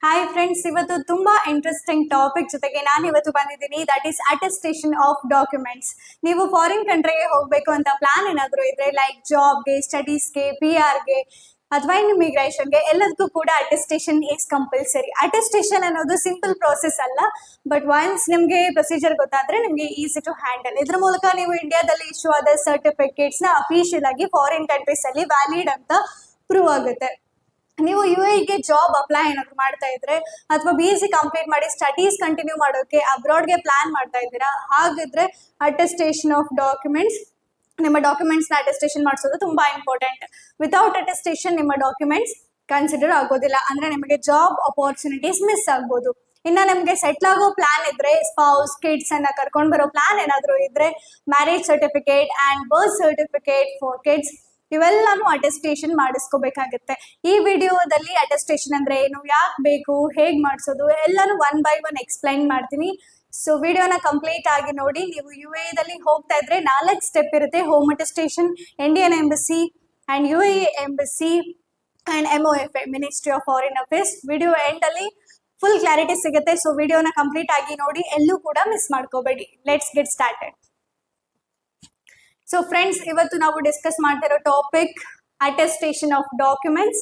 Hi friends, ಇವತ್ತು ತುಂಬಾ interesting topic ಜೊತೆಗೆ ನಾನು ಇವತ್ತು ಬಂದಿದ್ದೀನಿ. That is attestation of documents. ನೀವು ಫಾರಿನ್ ಕಂಟ್ರಿಗೆ ಹೋಗಬೇಕು ಅಂತ ಪ್ಲಾನ್ ಏನಾದರೂ ಇದ್ರೆ, ಲೈಕ್ ಜಾಬ್ಗೆ, ಸ್ಟಡೀಸ್ಗೆ, PR ಗೆ ಅಥವಾ ಇಮಿಗ್ರೇಷನ್ಗೆ, ಎಲ್ಲದಕ್ಕೂ ಕೂಡ ಅಟೆಸ್ಟೇಷನ್ ಈಸ್ ಕಂಪಲ್ಸರಿ. ಅಟೆಸ್ಟೇಷನ್ ಅನ್ನೋದು ಸಿಂಪಲ್ ಪ್ರೋಸೆಸ್ ಅಲ್ಲ, ಬಟ್ ಒನ್ಸ್ ನಿಮಗೆ ಪ್ರೊಸೀಜರ್ ಗೊತ್ತಾದ್ರೆ ನಿಮಗೆ ಈಸಿ ಟು ಹ್ಯಾಂಡಲ್. ಇದ್ರ ಮೂಲಕ ನೀವು ಇಂಡಿಯಾದಲ್ಲಿ ಇಶ್ಯೂ ಆದ ಸರ್ಟಿಫಿಕೇಟ್ಸ್ನ ಅಫಿಷಿಯಲ್ ಆಗಿ ಫಾರಿನ್ ಕಂಟ್ರೀಸ್ ಅಲ್ಲಿ ವ್ಯಾಲಿಡ್ ಅಂತ ಪ್ರೂವ್ ಆಗುತ್ತೆ. ನೀವು UAE ಜಾಬ್ ಅಪ್ಲೈ ಏನಾದ್ರು ಮಾಡ್ತಾ ಇದ್ರೆ ಅಥವಾ BSc ಕಂಪ್ಲೀಟ್ ಮಾಡಿ ಸ್ಟಡೀಸ್ ಕಂಟಿನ್ಯೂ ಮಾಡೋಕೆ ಅಬ್ರಾಡ್ಗೆ ಪ್ಲಾನ್ ಮಾಡ್ತಾ ಇದ್ದೀರಾ, ಹಾಗಿದ್ರೆ ಅಟೆಸ್ಟೇಷನ್ ಆಫ್ ಡಾಕ್ಯುಮೆಂಟ್ಸ್, ನಿಮ್ಮ ಡಾಕ್ಯುಮೆಂಟ್ಸ್ನ ಅಟೆಸ್ಟೇಷನ್ ಮಾಡಿಸೋದು ತುಂಬಾ ಇಂಪಾರ್ಟೆಂಟ್. ವಿತೌಟ್ ಅಟೆಸ್ಟೇಷನ್ ನಿಮ್ಮ ಡಾಕ್ಯುಮೆಂಟ್ಸ್ ಕನ್ಸಿಡರ್ ಆಗೋದಿಲ್ಲ, ಅಂದ್ರೆ ನಿಮಗೆ ಜಾಬ್ ಅಪಾರ್ಚುನಿಟೀಸ್ ಮಿಸ್ ಆಗ್ಬೋದು. ಇನ್ನ ನಮಗೆ ಸೆಟ್ಲ್ ಆಗೋ ಪ್ಲಾನ್ ಇದ್ರೆ, ಸ್ಪೌಸ್, ಕಿಡ್ಸ್ ಅನ್ನ ಕರ್ಕೊಂಡು ಬರೋ ಪ್ಲಾನ್ ಏನಾದ್ರು ಇದ್ರೆ, marriage certificate and birth certificate for kids ಇವೆಲ್ಲಾನು ಅಟೆಸ್ಟೇಷನ್ ಮಾಡಿಸ್ಕೋಬೇಕಾಗತ್ತೆ. ಈ ವಿಡಿಯೋದಲ್ಲಿ ಅಟೆಸ್ಟೇಷನ್ ಅಂದ್ರೆ ಏನು, ಯಾಕೆ ಬೇಕು, ಹೇಗ್ ಮಾಡಿಸೋದು ಎಲ್ಲಾನು 1 by 1 ಎಕ್ಸ್ಪ್ಲೈನ್ ಮಾಡ್ತೀನಿ. ಸೊ ವಿಡಿಯೋನ ಕಂಪ್ಲೀಟ್ ಆಗಿ ನೋಡಿ. ನೀವು UAE ಹೋಗ್ತಾ ಇದ್ರೆ 4 ಸ್ಟೆಪ್ ಇರುತ್ತೆ: home attestation, Indian embassy and UAE embassy and MOFA, ministry of foreign affairs. Video end ಅಲ್ಲಿ ಫುಲ್ ಕ್ಲಾರಿಟಿ ಸಿಗುತ್ತೆ. ಸೊ ವಿಡಿಯೋನ ಕಂಪ್ಲೀಟ್ ಆಗಿ ನೋಡಿ, ಎಲ್ಲೂ ಕೂಡ ಮಿಸ್ ಮಾಡ್ಕೋಬೇಡಿ. Let's get started. So friends, ಇವತ್ತು ನಾವು ಡಿಸ್ಕಸ್ ಮಾಡ್ತಿರೋ ಟಾಪಿಕ್ ಅಟೆಸ್ಟೇಷನ್ ಆಫ್ ಡಾಕ್ಯುಮೆಂಟ್ಸ್.